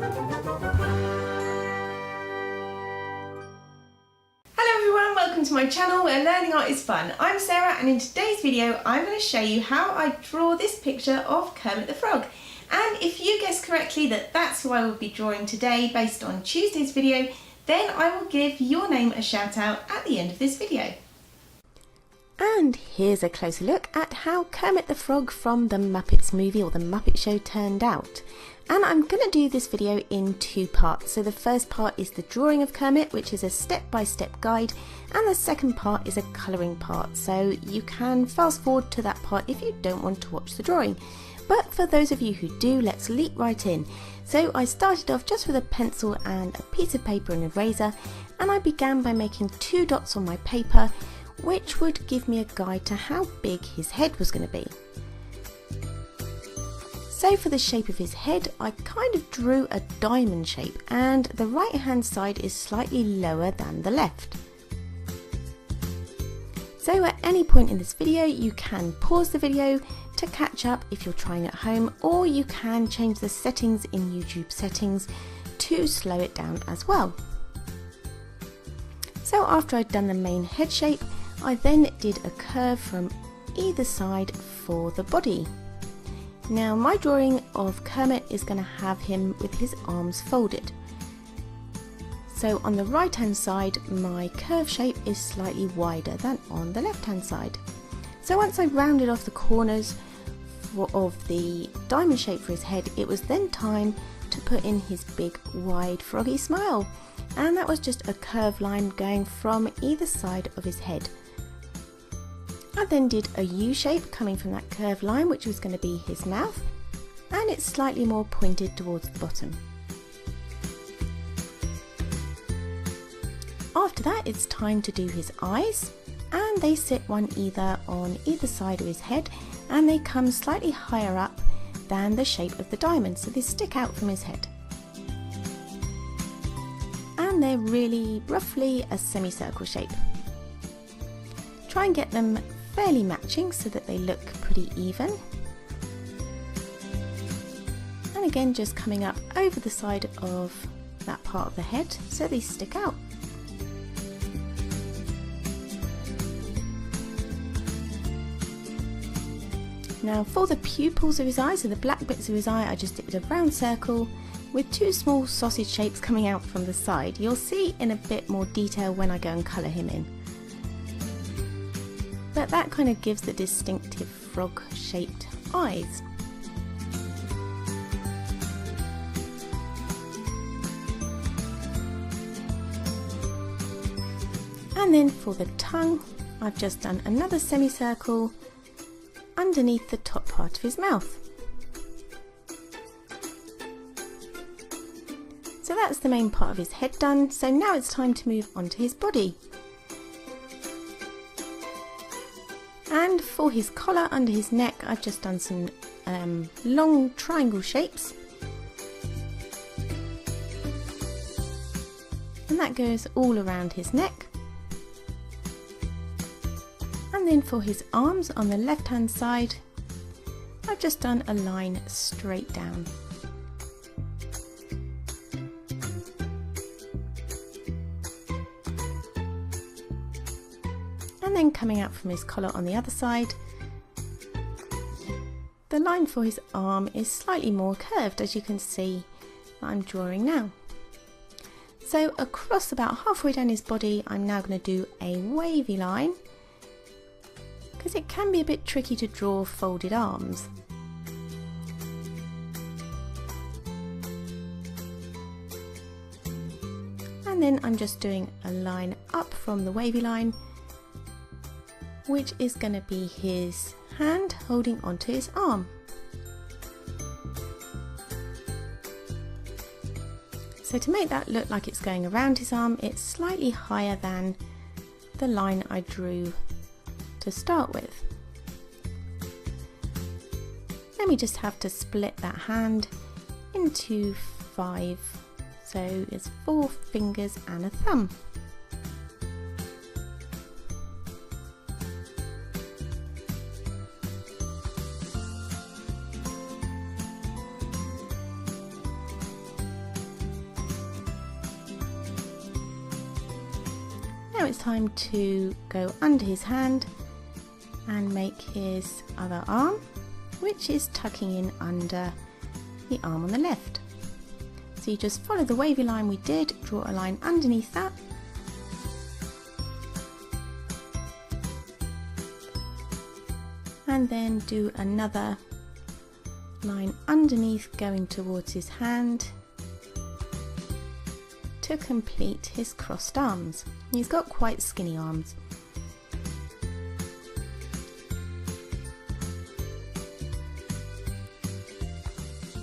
Welcome to my channel where learning art is fun. I'm Sarah, and in today's video I'm going to show you how I draw this picture of Kermit the Frog. And if you guess correctly that that's who I will be drawing today based on Tuesday's video, then I will give your name a shout out at the end of this video. And here's a closer look at how Kermit the Frog from the Muppets movie or the Muppet Show turned out. And I'm going to do this video in two parts. So the first part is the drawing of Kermit, which is a step-by-step guide, and the second part is a colouring part. So you can fast forward to that part if you don't want to watch the drawing. But for those of you who do, let's leap right in. So I started off just with a pencil and a piece of paper and an eraser, and I began by making 2 dots on my paper, which would give me a guide to how big his head was going to be. So for the shape of his head, I kind of drew a diamond shape, and the right hand side is slightly lower than the left. So at any point in this video, you can pause the video to catch up if you're trying at home, or you can change the settings in YouTube settings to slow it down as well. So after I'd done the main head shape, I then did a curve from either side for the body. Now my drawing of Kermit is going to have him with his arms folded. So on the right hand side, my curve shape is slightly wider than on the left hand side. So once I rounded off the corners of the diamond shape for his head, it was then time to put in his big wide froggy smile. And that was just a curved line going from either side of his head. I then did a U shape coming from that curved line, which was going to be his mouth, and it's slightly more pointed towards the bottom. After that, it's time to do his eyes, and they sit one either on either side of his head, and they come slightly higher up than the shape of the diamond, so they stick out from his head. And they're really roughly a semicircle shape. Try and get them fairly matching so that they look pretty even. And again, just coming up over the side of that part of the head so they stick out. Now for the pupils of his eyes, so the black bits of his eye, I just did a round circle with 2 small sausage shapes coming out from the side. You'll see in a bit more detail when I go and colour him in. But that kind of gives the distinctive frog-shaped eyes. And then for the tongue, I've just done another semicircle underneath the top part of his mouth. So that's the main part of his head done, so now it's time to move on to his body. And for his collar under his neck, I've just done some long triangle shapes. And that goes all around his neck. And then for his arms on the left hand side, I've just done a line straight down. And then coming out from his collar on the other side, the line for his arm is slightly more curved, as you can see that I'm drawing now. So across about halfway down his body, I'm now going to do a wavy line, because it can be a bit tricky to draw folded arms. And then I'm just doing a line up from the wavy line, which is going to be his hand holding onto his arm. So to make that look like it's going around his arm, it's slightly higher than the line I drew to start with. Then we just have to split that hand into 5, so it's 4 fingers and a thumb. Now it's time to go under his hand and make his other arm, which is tucking in under the arm on the left. So you just follow the wavy line we did, draw a line underneath that, and then do another line underneath going towards his hand to complete his crossed arms. He's got quite skinny arms.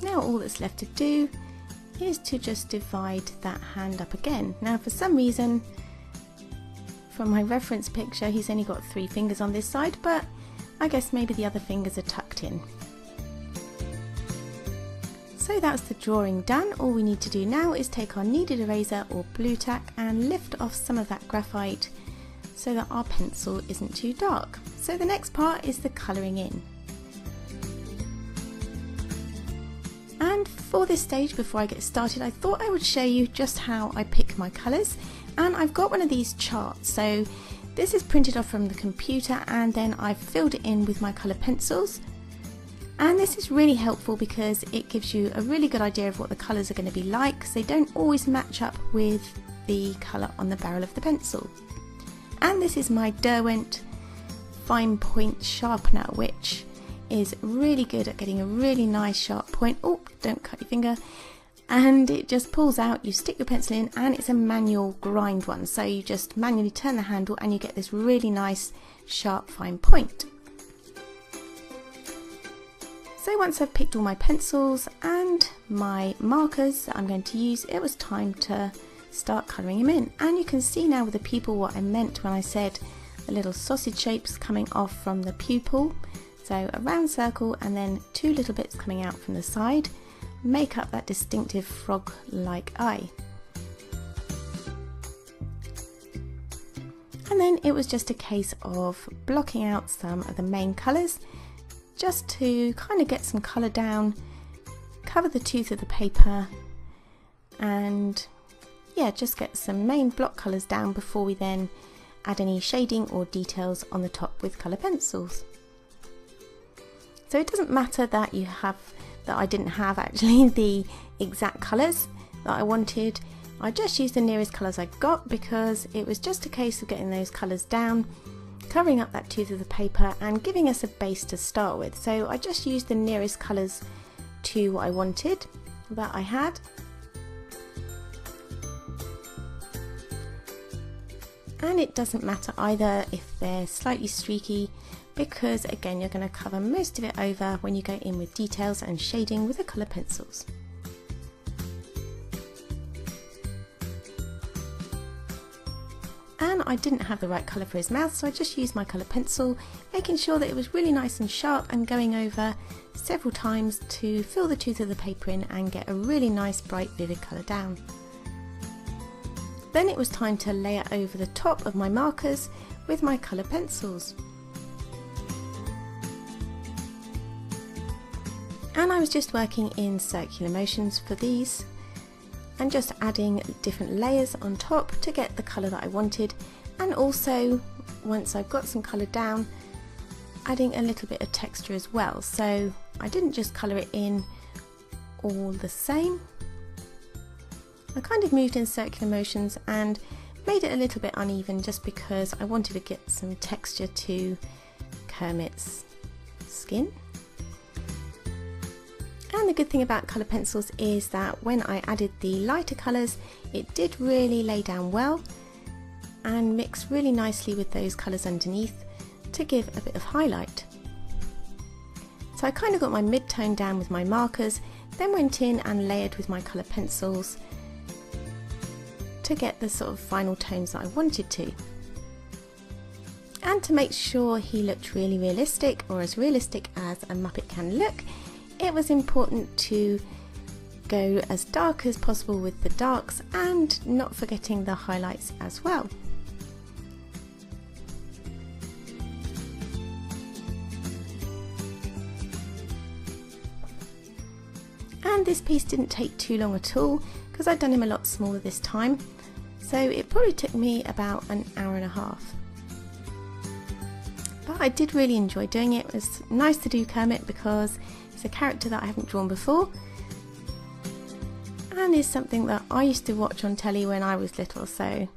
Now all that's left to do is to just divide that hand up again. Now for some reason, from my reference picture, he's only got 3 fingers on this side, but I guess maybe the other fingers are tucked in. So that's the drawing done. All we need to do now is take our kneaded eraser or blue tack and lift off some of that graphite so that our pencil isn't too dark. So the next part is the colouring in. And for this stage, before I get started, I thought I would show you just how I pick my colours. And I've got one of these charts. So this is printed off from the computer and then I've filled it in with my colour pencils. And this is really helpful because it gives you a really good idea of what the colours are going to be like, because they don't always match up with the colour on the barrel of the pencil. And this is my Derwent fine point sharpener, which is really good at getting a really nice sharp point. Oh, don't cut your finger. And it just pulls out, you stick your pencil in, and it's a manual grind one. So you just manually turn the handle and you get this really nice sharp fine point. So once I've picked all my pencils and my markers that I'm going to use, it was time to start colouring him in. And you can see now with the pupil what I meant when I said the little sausage shapes coming off from the pupil. So a round circle and then 2 little bits coming out from the side make up that distinctive frog-like eye. And then it was just a case of blocking out some of the main colours, just to kind of get some colour down, cover the tooth of the paper, and yeah, just get some main block colours down before we then add any shading or details on the top with colour pencils. So it doesn't matter that I didn't have actually the exact colours that I wanted. I just used the nearest colours I got because it was just a case of getting those colours down, covering up that tooth of the paper and giving us a base to start with. So I just used the nearest colours to what I wanted that I had. And it doesn't matter either if they're slightly streaky, because again you're going to cover most of it over when you go in with details and shading with the colour pencils. And I didn't have the right colour for his mouth, so I just used my colour pencil, making sure that it was really nice and sharp and going over several times to fill the tooth of the paper in and get a really nice bright vivid colour down. Then it was time to layer over the top of my markers with my colour pencils. And I was just working in circular motions for these and just adding different layers on top to get the colour that I wanted, and also once I've got some colour down, adding a little bit of texture as well. So I didn't just colour it in all the same. I kind of moved in circular motions and made it a little bit uneven just because I wanted to get some texture to Kermit's skin. And the good thing about colour pencils is that when I added the lighter colours, it did really lay down well and mix really nicely with those colours underneath to give a bit of highlight. So I kind of got my mid-tone down with my markers, then went in and layered with my colour pencils to get the sort of final tones that I wanted to. And to make sure he looked really realistic, or as realistic as a Muppet can look, it was important to go as dark as possible with the darks and not forgetting the highlights as well. And this piece didn't take too long at all because I'd done him a lot smaller this time. So it probably took me about an hour and a half. But I did really enjoy doing it. It was nice to do Kermit because it's a character that I haven't drawn before and is something that I used to watch on telly when I was little, so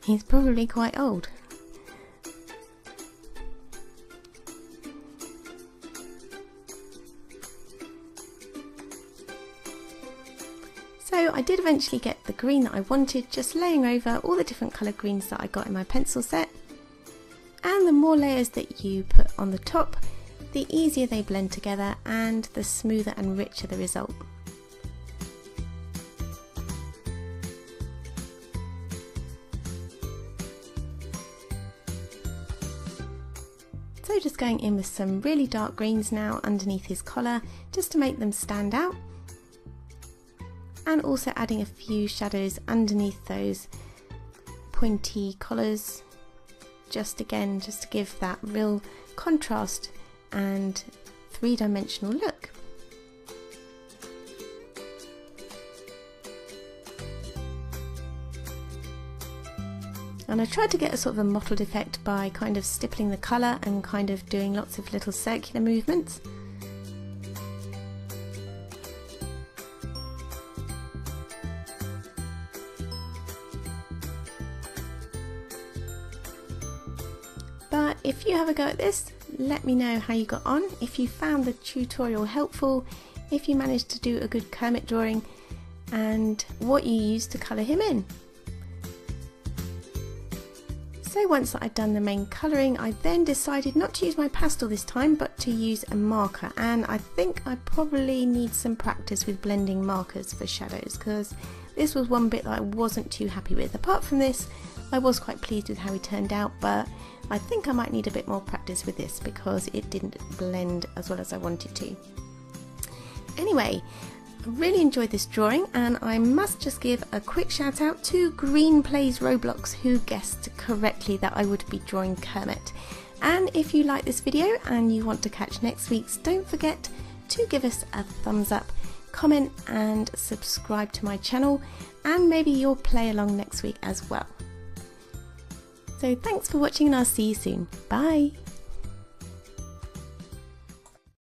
he's probably quite old. So I did eventually get the green that I wanted, just laying over all the different coloured greens that I got in my pencil set. And the more layers that you put on the top, the easier they blend together and the smoother and richer the result. So just going in with some really dark greens now underneath his collar, just to make them stand out. And also adding a few shadows underneath those pointy collars, just to give that real contrast and three-dimensional look. And I tried to get a sort of a mottled effect by kind of stippling the colour and kind of doing lots of little circular movements. But if you have a go at this, let me know how you got on, if you found the tutorial helpful, if you managed to do a good Kermit drawing, and what you used to colour him in. So once I'd done the main colouring, I then decided not to use my pastel this time, but to use a marker, and I think I probably need some practice with blending markers for shadows, because this was one bit that I wasn't too happy with. Apart from this, I was quite pleased with how he turned out, but I think I might need a bit more practice with this because it didn't blend as well as I wanted to. Anyway, I really enjoyed this drawing, and I must just give a quick shout out to Green Plays Roblox, who guessed correctly that I would be drawing Kermit. And if you like this video and you want to catch next week's, don't forget to give us a thumbs up, comment and subscribe to my channel, and maybe you'll play along next week as well. So thanks for watching and I'll see you soon. Bye!